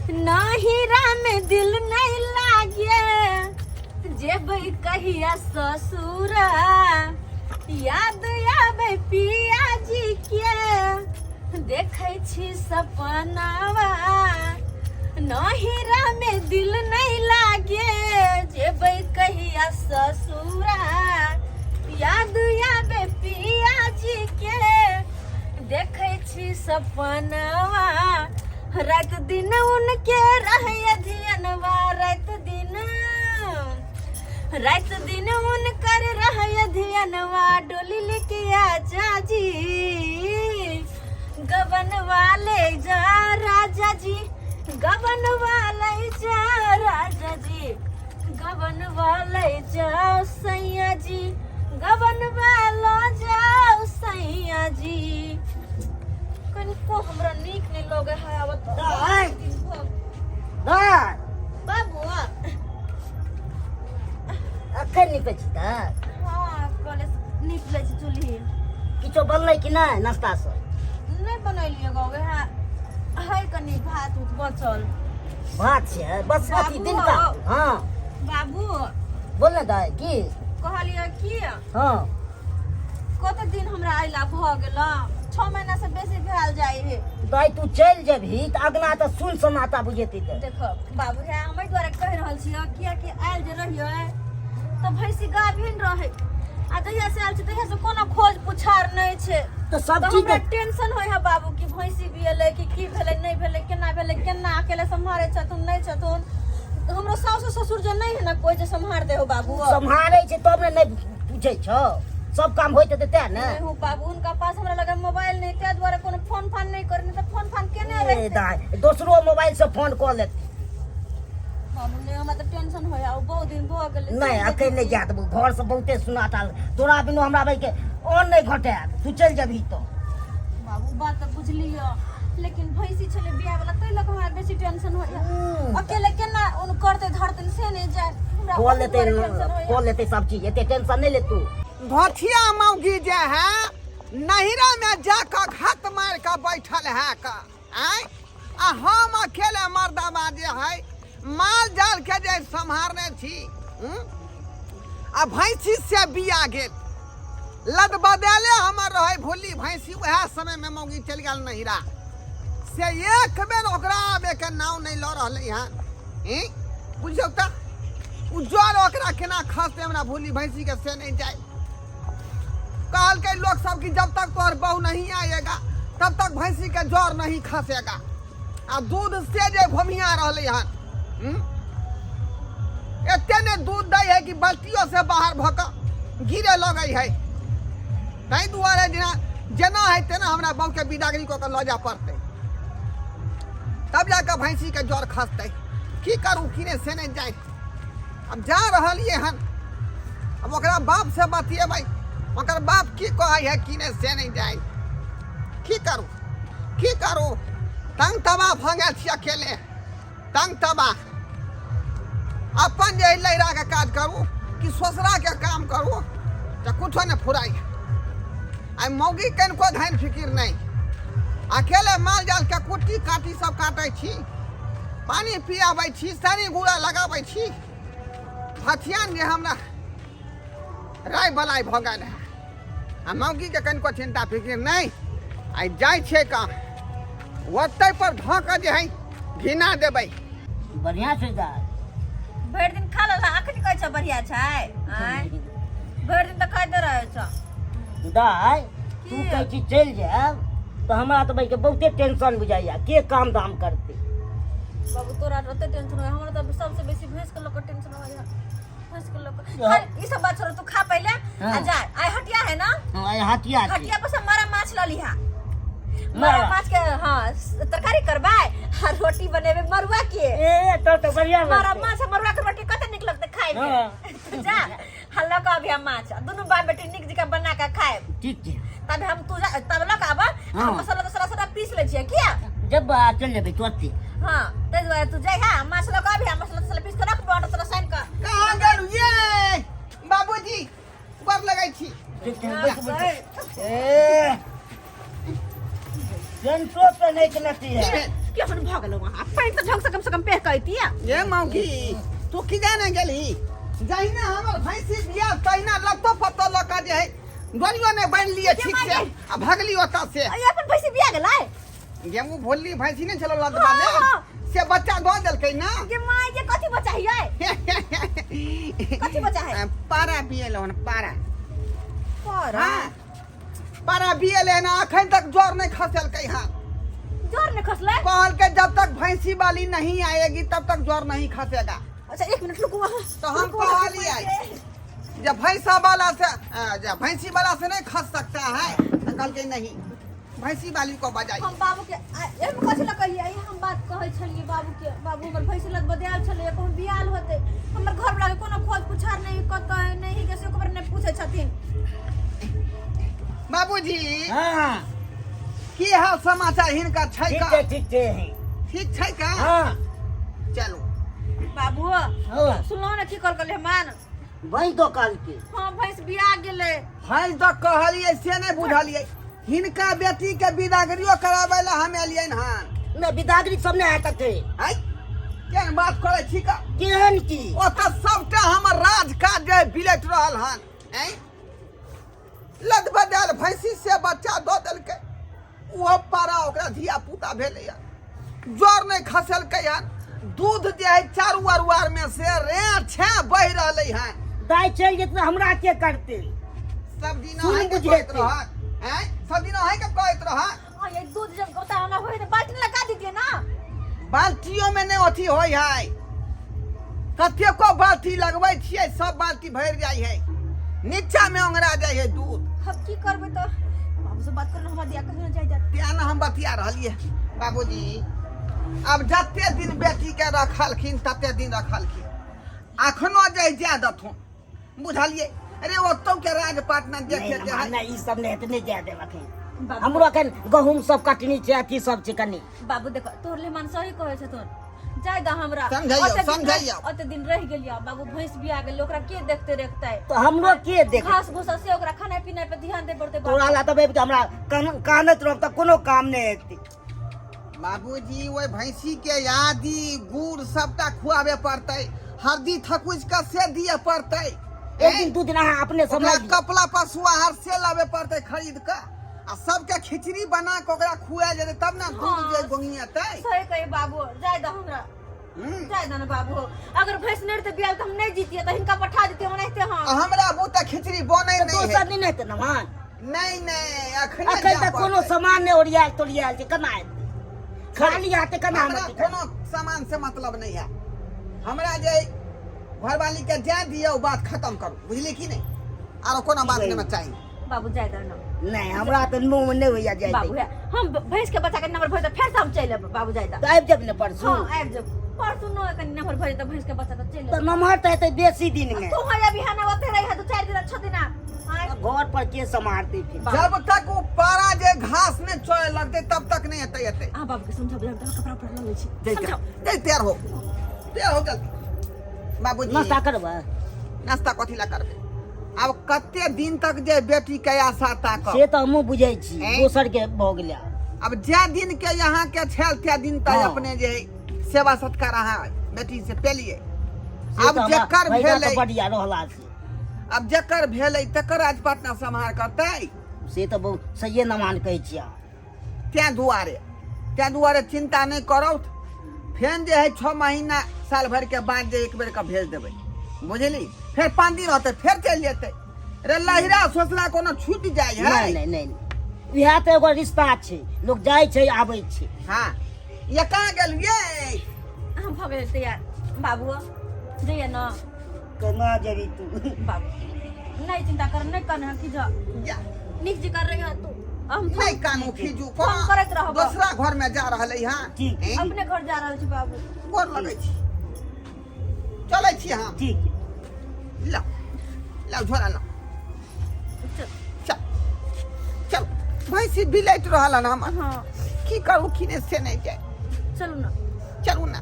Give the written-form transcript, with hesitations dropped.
नहिरा में दिल नहीं लागे जेबै कहिया ससुरा याद आबै पिया जी के देखै छी सपनावा नहिरा में दिल नहीं लागे जेबै कहिया ससुरा याद आबै पिया जी के देखै छी सपनावा रात दिन उनके रहे धियनवा रात दिन उनकर रहे धियनवा डोली लेके आजा जी गबन वाले जा राजा जी गबन वाले जा राजा जी गबन वाले जाओ सैया जी गबन वाला जाओ सैया जी को हमरा नीक नहीं लगे है आवत दाई बाबू अखन निपे छी त हां कॉलेज निकले छी चुली किछो बनलै कि नै नाश्ता से नहीं बनैलिए गगे है कनी भात उत बचल भात छै बसमती दिन का हां बाबू बोल ना दाई की कहलिए की हां कत दिन हमरा आइला भ गेल 6 महीना से बेसी भेल जाई है दाई तू चल जेबही त अगना त सुन समाता बुझेती त देखो बाबू है हमर द्वारा कह रहल छी किया कि आइल जे रहियो त भैंसी गाभिन रहे आ दहिया से आइल छी दहिया से कोनो खोज पुछार नै छै त सब चीज हमरा टेंशन होय है बाबू कि भैंसी बियले कि की भेले नै भेले केना अकेले संभारे छथुन नै छथुन हमरो सास ससुर जे नै है ना कोई जे संभार दे हो बाबू संभारे छै तब ने नै पूछै छ सब काम होइत त ते ने नहीं हो बाबू उनका पास हमरा लगे मोबाइल नहीं ते द्वारा कोनो फोन नहीं करनी तो फोन केने रहते दाई दोसरो मोबाइल से फोन क ले बाबू ने हमरा त टेंशन होय आ बहुत दिन भ गेले नहीं अखन नहीं जात घर से बहुते सुनाता तोरा बिनु हमरा भाई के और नहीं घटात तू चल जबही तो बाबू बात त बुझलियो लेकिन भैंसी छले बियाह वाला तै लग हमरा बेसी टेंशन होय अकेले केना उन करते धरते से नहीं जाय हमरा कॉल लेते सब चीज एते टेंशन नहीं ले तू भथिया मौगी जे है नहिरा में जाकर घात मार कर बैठल है का आय आ हम अकेले मर्दाबा जे है माल जाल के जे संभारने छी आ भैंसी से बिया गेल लद बदले हमर रहे भूली भैंसी वह समय में मौगी चल गेल नहिरा से एक बेर ओकरा आबे के नाव नहीं ल रहले हन बुझियो त उज्जवल ओकरा केना खसते हमरा भूली भैंसी के से नहीं जाए कहल के लोग सब की जब तक तोहर बहू नहीं आएगा तब तक भैंसी के जोर नहीं खसेगा आ दूध से जे भमिया रहले हन एते ने दूध दै है कि बाल्टियों से बाहर भक गिरे लगे है तै दुआरे जेना है तेना हमरा बहू के बिदागरी को के लजा पड़ते तब जाकर भैंसी के जोर खसते की करू किने से नहीं जाए अब जा रहलिए हन अब ओकरा बाप से बतिएबै मगर बाप की कहे है किने से नहीं जाए की करू तंग तबा भंगे छी अकेले तंग तबा अपन जे लहरा के काज करू कि ससुरा के काम करू तो कुछो ने फुराई आई मौगी कनको धान फिकिर नहीं अकेले माल जाल के कुट्टी काटी सब काटे छी पानी पियाबै छी सानी गुड़ा लगाबै छी हथियान जे हमरा राय बलाई भ गेल है आ मौगी के कनको चिंता फिकिर नहीं आई जाय छे का ओतै पर धक जे है घिना देबै बढ़िया से दाई भर दिन खा लला अखन कहै छ बढ़िया छै आय भर दिन त खाइते रहै छ दाई तू कहै छी चल जाब तो हमरा तो भाई के बहुते टेंशन बुझाइया के काम धाम करते बाबू तोरा रहते टेंशन होय हमरा त सबसे बेसी भैंस के लोग टेंशन होय भैंस के लोग ई सब बात छोड़ तू खा पहले आ जा आय हटिया है ना हां हटिया पर से मारा माछ ल लिहा मारा माछ के हां तरकारी करबाय आ रोटी बनेबे मरुआ के ए तो बढ़िया मारा माछ मरुआ के रोटी कते निक लगते खाए में जा हल्ला का भी माछ दोनों बाप बेटी निक जका बना के खाए ठीक है तब हम तू जा तब लक आबा हम मसाला सारा पीस ले छिए किया जब चल जेबे तुरंत हां तै दुआरे तू जाय हां माछ लक आबी मसाला पीस के रख बॉर्डर तरह साइन कर कहां गेलु ये बाबूजी बर लगाई छी जनतो पे नहीं चलती है के अपन भागल वहां पैंट तो ढंग से कम से कम पे कहती है ये मौकी तू की जाने गेली जहिना हमर भैंसी बिया तहिना लगतो पत्तो लका जे है गोलियों ने बांध लिए ठीक से आ भगली ओता से अरे अपन भैंसी बिया गेलै गेमू भोली भैंसी नहीं चलो लगबा ने से बच्चा दो देलकै ना के माय के कथि बचा है कथि बचा है पारा बियल हन पारा पर हां पारा बियल है ना अखन तक जोर नहीं खसलकै हां जोर ने खसले कहल के जब तक भैंसी वाली नहीं आएगी तब तक जोर नहीं खसेगा अच्छा 1 मिनट रुको तो हम कहलिए जब भैंसा वाला से जब भैंसी वाला से नहीं खस सकता है तो कल के नहीं भैंसी वाली को बजाई हम बाबू के एम कथि ल कहिए हम बात कहै छलिए बाबू के बाबू हमर भैंसी लग बदेल छले कहूं बियाल होते हमर घर वाला के कोनो खोज पुछार नहीं कत नहीं कैसे ओकर ने पूछे छथिन बाबूजी हाँ की हाल समाचार हिनका छै का ठीक है ठीक छै का हाँ चलो बाबू हाँ सुनो ना की कल मान वही दो काल के हां भैंस बिया गेले हज तो कहलिए से नहीं बुझलिए हिनका बेटी के विदागरियो करावे ला हम एलिए हन न बिदागरी सब नहीं आता थे है केन बात करे छी का केहन की ओ त सबटा हमर राजकाज जे बिलट रहल हन हैं लद बदल भैंसी से बच्चा दो देलकै वो पारा ओकरा धिया पुता भेलै जोर नहीं खसलकै हन दूध जे है चारू अरुआर में से रे छे बह रहलै हन दाई चल जेते हमरा के करते सब दिन सुन है के बुझे कहत थे। रहत हैं सब दिन है के कहत रहत हां ये दूध जब गोता ना होई तो बाल्टी लगा दीजिए ना बाल्टियों में नहीं अथी होय है कते को बाल्टी लगबै छियै सब बाल्टी भर जाय है नीचा में ओंगरा जाय है दूध अब की करबे तो बाबू से बात करना हमरा दिया कहीं जाय जात त्या न हम बतिया रहलिए बाबूजी अब जते दिन बेटी के रखलखिन तते दिन रखलखिन अखनो जाय जा दथुन बुझलिए अरे ओतो के राजपाट न देखे जे है नहीं ई सब नहीं इतने ज्यादा रखे बाबू हमरो कन गहूम सब कटनी छै अथी सब छै कनी बाबू देखो तोरले मन सही कहै छथुन जाय द हमरा समझाइयो ओते दिन रह गेलिया बाबू भैंस बिया गेल ओकरा के देखते रखतै तो हमरो के देख घास भूसा से ओकरा खाना पीना पे ध्यान दे पड़ते तोरा ला तबे हमरा कानत रह त कोनो काम नहीं हेतै बाबूजी वो भैंसी के आदि गुड़ सबटा खुआवे पड़तै हल्दी थकुच के से दिए पड़तै एक दिन दू दिन अहाँ अपने समझ ओकरा कपड़ा पशु आहार से लावे पड़तै खरीद के आ सबके खिचड़ी बना के ओकरा खुआ जेतै तब ना दूध जे गोंगियतै सही कहे बाबू जाय द हमरा जाय द ना बाबू अगर भैंस नहीं रहते बियाल त हम नहीं जीतिए त हिनका पठा देते ओनाइते हम हमरा बुते खिचड़ी बनै तो नहीं दोसर दिन हेतै न मान नहीं अखन तक कोनो सामान नहीं ओरियाल तोरियाल छै केना हेतै खाली हाथे केना हमरा हम कोनो सामान से मतलब नहीं है हमरा जे घरवाली के दे दियो बात खत्म करू बुझली की नहीं आरो कोनो बात नहीं में चाहिए बाबू जाय द ना नहीं हमरा त मुंह में नहीं होइया जाय बाबू हम भैंस के बच्चा के नंबर भर फिर से हम चल अब बाबू जाय द तो आबि जब ने परसू हां आबि जब परसू न कनी नंबर भर त भैंस के बच्चा त चल तो नमहर त हेतै बेसी दिन में तू है अभी हना ओते रही है 2-4 दिन 6 दिन घर पर के संभालते फिर जब तक वो पारा जे घास में चोए लगते तब तक नहीं हेतै हेतै आ बाबू के समझाब कपड़ा पर लगे छी समझाओ दे तैयार हो जल्दी बाबूजी नाश्ता करबा नाश्ता कथी ला करबे अब कते दिन तक जे बेटी के आशा ताक से तो हमहू बुझै छी हैं? दोसर के भ गेलै अब जे दिन के यहाँ के छल ते दिन तक हाँ। अपने जे सेवा सत्कार अहाँ बेटी से पेलिए से अब तो हमरा जेकर भैया भेलै के बढ़िया रहला से अब जेकर भेलै तकर राजपाटना सम्हार करतै से तो बहुत सही न मान कहै छी तैं दुआरे चिंता नहीं करो फेन जे है 6 महीना साल भर के बाद जे एक बेर का भेज देबै बुझली फिर 5 दिन रहते फिर चल जेतै रे लहिरा सोचला कोनो छूट जाय है नहीं नहीं नहीं इहा तो एगो रिश्ता छै लोग जाय छै आबै छै हाँ ये कहाँ गेल ये हम भ गेल तैयार बाबू जइए न केना जेबी तू बाबू नहीं चिंता कर नहीं करना कि जा या, निक जी कर रही है तू हम नहीं कानू खीजू फोन करत रहब दूसरा घर में जा रहलै हां ठीक है। अपने घर जा रहल छी बाबू गोर लगै छी चलै छी हम ठीक है ला झोरा ला चल चल चल भैंसी बिलैट रहल हन हम हाँ की करू किने से नहीं जाए चलू ना चलू ना